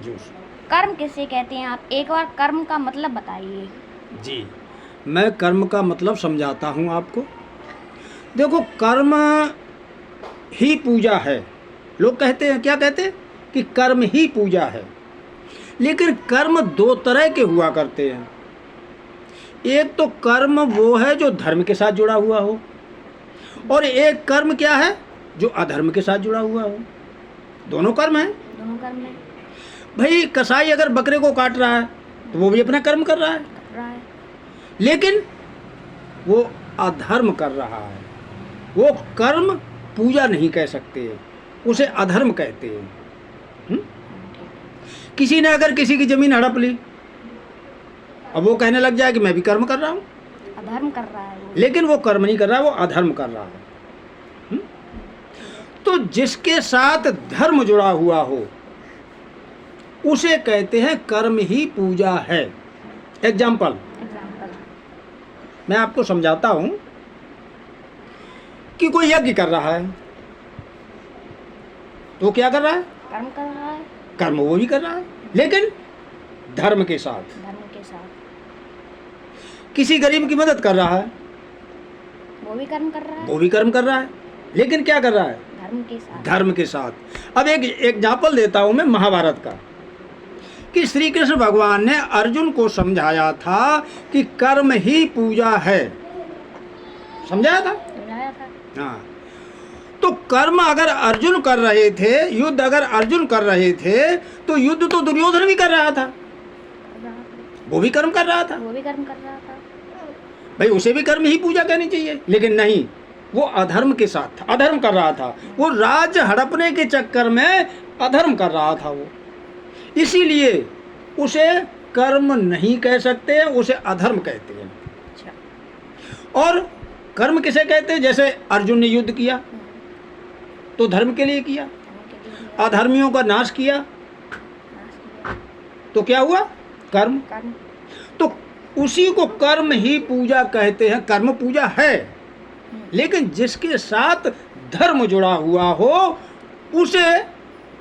Juice. कर्म किसे कहते हैं? आप एक बार कर्म का मतलब बताइए। जी, मैं कर्म का मतलब समझाता हूँ आपको। देखो, कर्म ही पूजा है। लोग कहते हैं, क्या कहते हैं कि कर्म ही पूजा है। लेकिन कर्म दो तरह के हुआ करते हैं। एक तो कर्म वो है जो धर्म के साथ जुड़ा हुआ हो, और एक कर्म क्या है जो अधर्म के साथ जुड़ा हुआ हो। दोनों कर्म हैं। दोनों कर्म में भाई, कसाई अगर बकरे को काट रहा है तो वो भी अपना कर्म कर रहा है, कर रहा है। लेकिन वो अधर्म कर रहा है। वो कर्म पूजा नहीं कह सकते, उसे अधर्म कहते हैं। हुँ? किसी ने अगर किसी की जमीन हड़प ली, अब वो कहने लग जाए कि मैं भी कर्म कर रहा हूँ, अधर्म कर रहा है वो। लेकिन वो कर्म नहीं कर रहा है, वो अधर्म कर रहा है। हुँ? तो जिसके साथ धर्म जुड़ा हुआ हो उसे कहते हैं कर्म ही पूजा है। एग्जाम्पल मैं आपको समझाता हूं कि कोई यज्ञ कर रहा है, तो क्या कर रहा है? कर्म कर रहा है। कर्म वो भी कर रहा है, लेकिन धर्म के साथ। धर्म के साथ। किसी गरीब की मदद कर रहा है, वो भी कर्म कर रहा है। वो भी कर्म कर रहा है, लेकिन क्या कर रहा है? धर्म के साथ। धर्म के साथ। अब एक एग्जाम्पल देता हूं मैं महाभारत का, कि श्री कृष्ण भगवान ने अर्जुन को समझाया था कि कर्म ही पूजा है। समझाया था? समझाया था। हाँ। तो कर्म अगर अर्जुन कर रहे थे, युद्ध अगर अर्जुन कर रहे थे, तो युद्ध तो दुर्योधन भी कर रहा था, कर रहा था। वो भी कर्म कर रहा था। वो भी कर्म कर रहा था। भाई, उसे भी कर्म ही पूजा कहनी चाहिए, लेकिन नहीं, वो अधर्म के साथ था, अधर्म कर रहा था। वो राज्य हड़पने के चक्कर में अधर्म कर रहा था वो, इसीलिए उसे कर्म नहीं कह सकते, उसे अधर्म कहते हैं। अच्छा। और कर्म किसे कहते हैं? जैसे अर्जुन ने युद्ध किया तो धर्म के लिए किया, धर्म के लिए अधर्मियों का नाश किया नाश किया। तो क्या हुआ? कर्म। कर्म। तो उसी को कर्म ही पूजा कहते हैं। कर्म पूजा है, लेकिन जिसके साथ धर्म जुड़ा हुआ हो उसे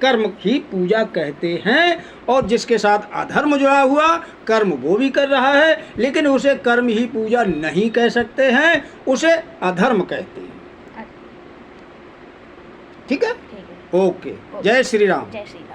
कर्म ही पूजा कहते हैं, और जिसके साथ अधर्म जुड़ा हुआ कर्म वो भी कर रहा है, लेकिन उसे कर्म ही पूजा नहीं कह सकते हैं, उसे अधर्म कहते हैं। ठीक है? ठीक है। ओके। जय श्री राम। जय श्री राम।